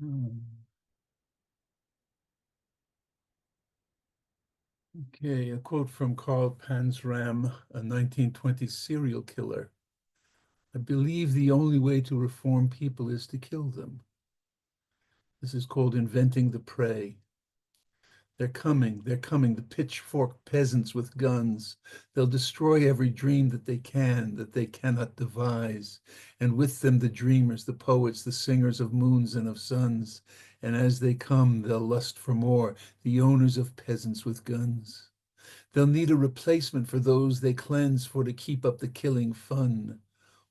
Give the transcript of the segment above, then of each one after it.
Hmm. Okay, a quote from Carl Panzram, a 1920s serial killer. I believe the only way to reform people is to kill them. This is called inventing the prey. They're coming, the pitchfork peasants with guns. They'll destroy every dream that they cannot devise. And with them, the dreamers, the poets, the singers of moons and of suns. And as they come, they'll lust for more, the owners of peasants with guns. They'll need a replacement for those they cleanse for to keep up the killing fun.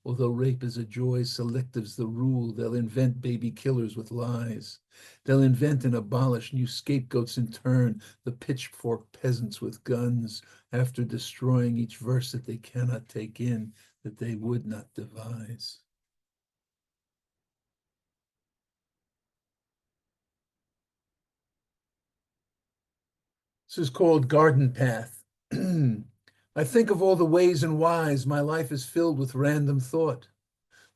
Although rape is a joy, selective's the rule. They'll invent baby killers with lies. They'll invent and abolish new scapegoats in turn, the pitchfork peasants with guns, after destroying each verse that they cannot take in, that they would not devise. This is called Garden Path. I think of all the ways and whys my life is filled with random thought.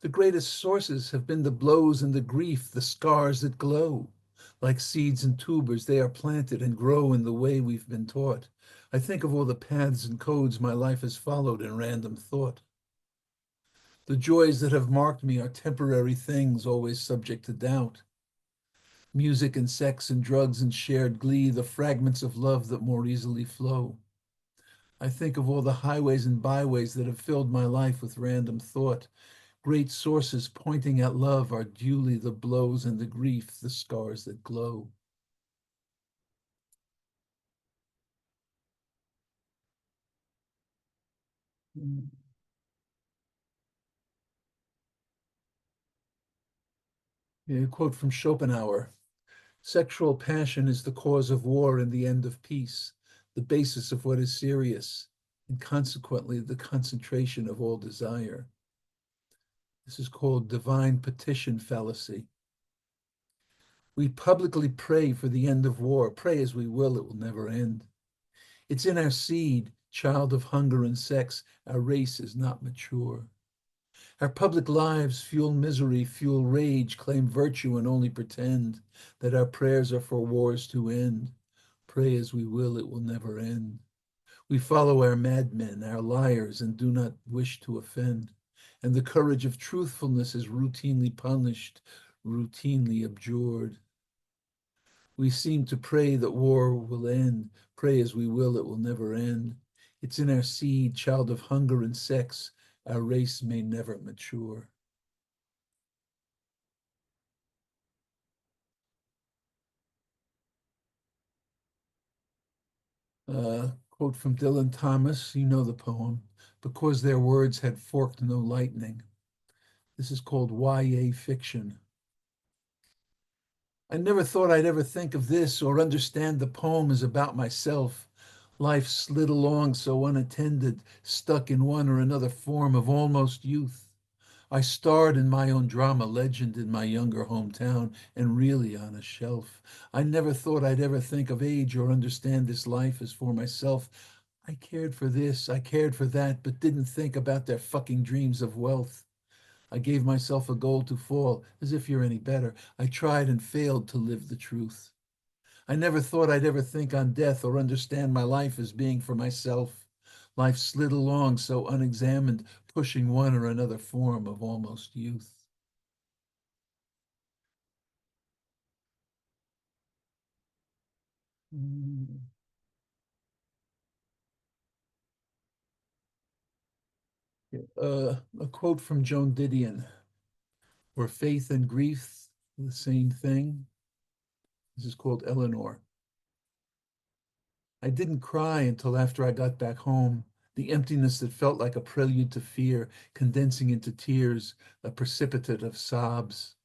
The greatest sources have been the blows and the grief, the scars that glow. Like seeds and tubers, they are planted and grow in the way we've been taught. I think of all the paths and codes my life has followed in random thought. The joys that have marked me are temporary things, always subject to doubt. Music and sex and drugs and shared glee, the fragments of love that more easily flow. I think of all the highways and byways that have filled my life with random thought. Great sources pointing at love are duly the blows and the grief, the scars that glow. A quote from Schopenhauer. Sexual passion is the cause of war and the end of peace, the basis of what is serious, and consequently the concentration of all desire. This is called divine petition fallacy. We publicly pray for the end of war. Pray as we will, it will never end. It's in our seed, child of hunger and sex. Our race is not mature. Our public lives fuel misery, fuel rage, claim virtue, and only pretend that our prayers are for wars to end. Pray as we will, it will never end. We follow our madmen, our liars, and do not wish to offend. And the courage of truthfulness is routinely punished, routinely abjured. We seem to pray that war will end. Pray as we will, it will never end. It's in our seed, child of hunger and sex. Our race may never mature. Quote from Dylan Thomas, you know the poem, because their words had forked no lightning. This is called YA fiction. I never thought I'd ever think of this or understand the poem is about myself. Life slid along so unattended, stuck in one or another form of almost youth. I starred in my own drama legend in my younger hometown and really on a shelf. I never thought I'd ever think of age or understand this life as for myself. I cared for this, I cared for that, but didn't think about their fucking dreams of wealth. I gave myself a goal to fall, as if you're any better. I tried and failed to live the truth. I never thought I'd ever think on death or understand my life as being for myself. Life slid along so unexamined, pushing one or another form of almost youth. A quote from Joan Didion, were faith and grief the same thing? This is called Eleanor. I didn't cry until after I got back home. The emptiness that felt like a prelude to fear, condensing into tears, a precipitate of sobs.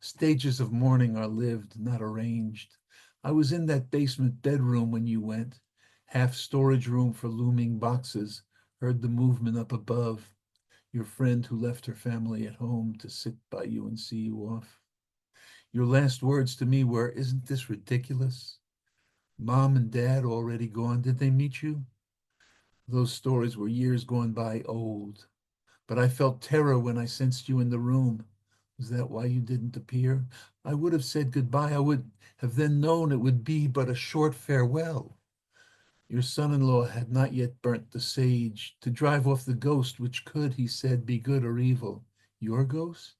Stages of mourning are lived, not arranged. I was in that basement bedroom when you went, half storage room for looming boxes, heard the movement up above, your friend who left her family at home to sit by you and see you off. Your last words to me were, isn't this ridiculous? Mom and dad already gone. Did they meet you? Those stories were years gone by old. But I felt terror when I sensed you in the room. Is that why you didn't appear? I would have said goodbye. I would have then known it would be but a short farewell. Your son-in-law had not yet burnt the sage to drive off the ghost which could, he said, be good or evil. Your ghost?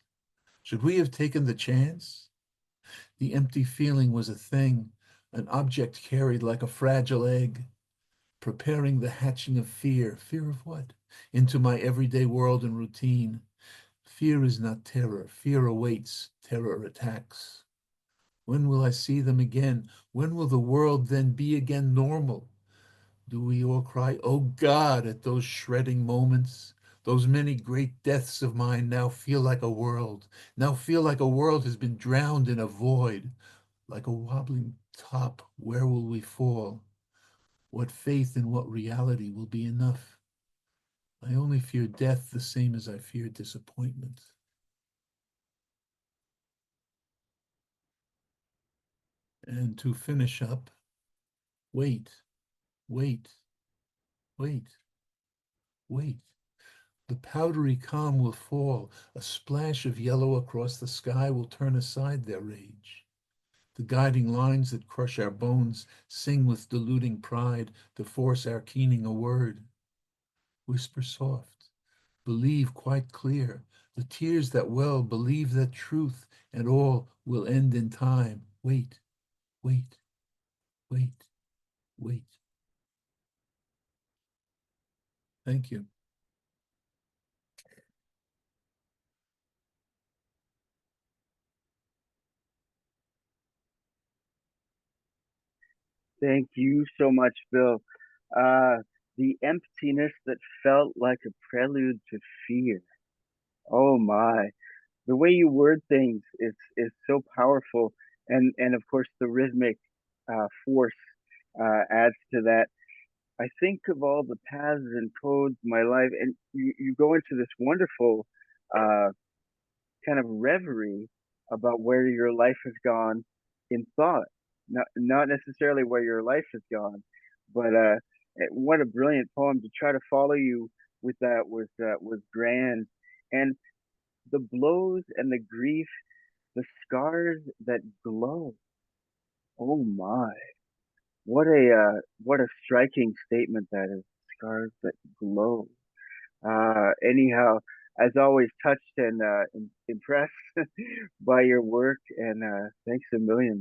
Should we have taken the chance? The empty feeling was a thing, an object carried like a fragile egg, preparing the hatching of fear. Fear of what? Into my everyday world and routine. Fear is not terror. Fear awaits. Terror attacks. When will I see them again? When will the world then be again normal? Do we all cry, oh God, at those shredding moments? Those many great deaths of mine now feel like a world, now feel like a world has been drowned in a void, like a wobbling top. Where will we fall? What faith in what reality will be enough? I only fear death the same as I fear disappointment. And to finish up, wait, wait, wait, wait. The powdery calm will fall. A splash of yellow across the sky will turn aside their rage. The guiding lines that crush our bones sing with deluding pride to force our keening a word. Whisper soft. Believe quite clear. The tears that well believe that truth and all will end in time. Wait, wait, wait, wait. Thank you. Thank you so much, Bill. Uh, the emptiness that felt like a prelude to fear. Oh my. The way you word things is so powerful, and of course the rhythmic force adds to that. I think of all the paths and codes in my life, and you go into this wonderful uh, kind of reverie about where your life has gone in thought, not necessarily where your life has gone, but what a brilliant poem to try to follow you with that was grand, and the blows and the grief, the scars that glow. Oh my, what a striking statement that is. Scars that glow. Anyhow, as always, touched and impressed by your work, and thanks a million.